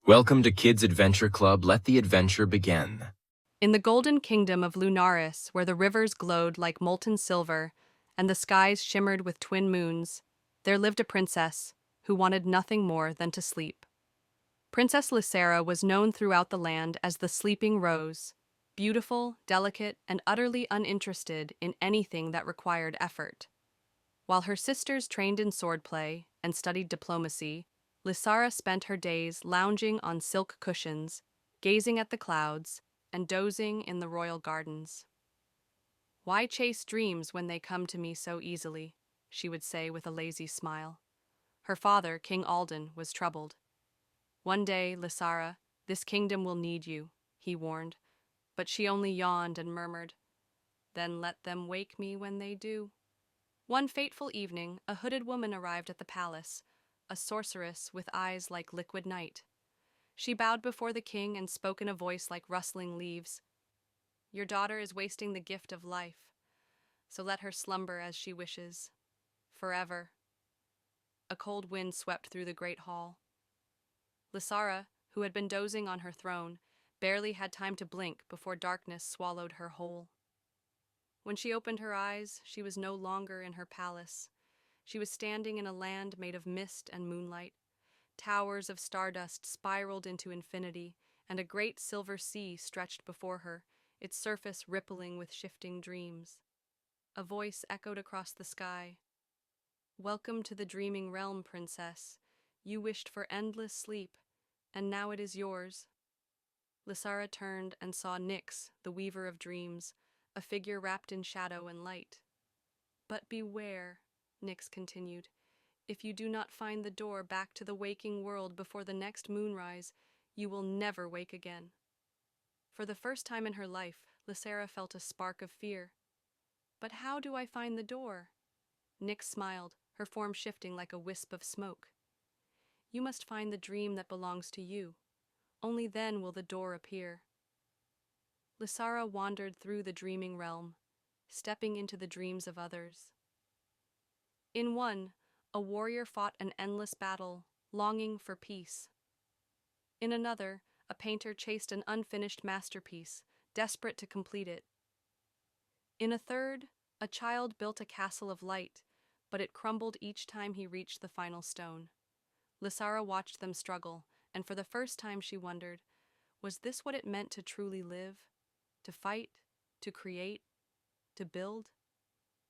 Welcome to Kids Adventure Club. Let the adventure begin. In the golden kingdom of Lunaris, where the rivers glowed like molten silver and the skies shimmered with twin moons, there lived a princess who wanted nothing more than to sleep. Princess Lysera was known throughout the land as the Sleeping Rose, beautiful, delicate, and utterly uninterested in anything that required effort. While her sisters trained in swordplay and studied diplomacy, Lysara spent her days lounging on silk cushions, gazing at the clouds, and dozing in the royal gardens. "Why chase dreams when they come to me so easily?" she would say with a lazy smile. Her father, King Alden, was troubled. "One day, Lysara, this kingdom will need you," he warned, but she only yawned and murmured, "Then let them wake me when they do." One fateful evening, a hooded woman arrived at the palace, a sorceress with eyes like liquid night. She bowed before the king and spoke in a voice like rustling leaves. "Your daughter is wasting the gift of life, so let her slumber as she wishes. Forever." A cold wind swept through the great hall. Lysara, who had been dozing on her throne, barely had time to blink before darkness swallowed her whole. When she opened her eyes, she was no longer in her palace. She was standing in a land made of mist and moonlight. Towers of stardust spiraled into infinity, and a great silver sea stretched before her, its surface rippling with shifting dreams. A voice echoed across the sky. "Welcome to the dreaming realm, princess. You wished for endless sleep, and now it is yours." Lysara turned and saw Nyx, the weaver of dreams, a figure wrapped in shadow and light. "But beware," Nyx continued. "If you do not find the door back to the waking world before the next moonrise, you will never wake again." For the first time in her life, Lysera felt a spark of fear. "But how do I find the door?" Nyx smiled, her form shifting like a wisp of smoke. "You must find the dream that belongs to you. Only then will the door appear." Lysara wandered through the dreaming realm, stepping into the dreams of others. In one, a warrior fought an endless battle, longing for peace. In another, a painter chased an unfinished masterpiece, desperate to complete it. In a third, a child built a castle of light, but it crumbled each time he reached the final stone. Lysara watched them struggle, and for the first time she wondered, was this what it meant to truly live? To fight? To create? To build?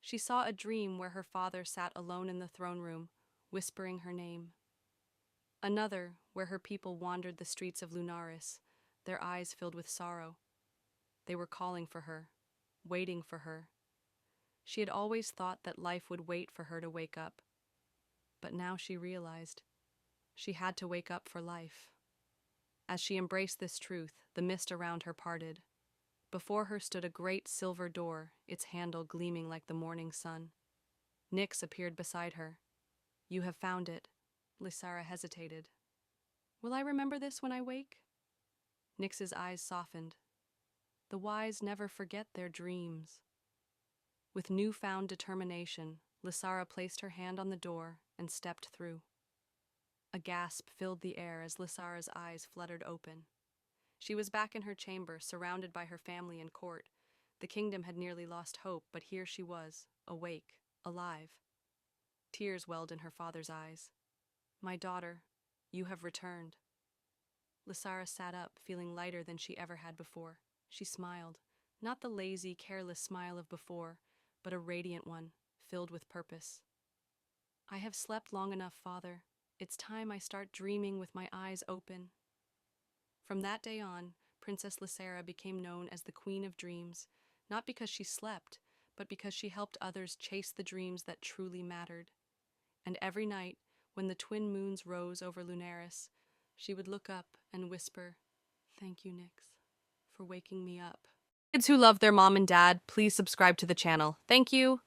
She saw a dream where her father sat alone in the throne room, whispering her name. Another where her people wandered the streets of Lunaris, their eyes filled with sorrow. They were calling for her, waiting for her. She had always thought that life would wait for her to wake up. But now she realized she had to wake up for life. As she embraced this truth, the mist around her parted. Before her stood a great silver door, its handle gleaming like the morning sun. Nyx appeared beside her. "You have found it." Lysara hesitated. "Will I remember this when I wake?" Nyx's eyes softened. "The wise never forget their dreams." With newfound determination, Lysara placed her hand on the door and stepped through. A gasp filled the air as Lysara's eyes fluttered open. She was back in her chamber, surrounded by her family and court. The kingdom had nearly lost hope, but here she was, awake, alive. Tears welled in her father's eyes. "My daughter, you have returned." Lysara sat up, feeling lighter than she ever had before. She smiled, not the lazy, careless smile of before, but a radiant one, filled with purpose. "I have slept long enough, father. It's time I start dreaming with my eyes open." From that day on, Princess Lysera became known as the Queen of Dreams, not because she slept, but because she helped others chase the dreams that truly mattered. And every night, when the twin moons rose over Lunaris, she would look up and whisper, "Thank you, Nyx, for waking me up." Kids who love their mom and dad, please subscribe to the channel. Thank you.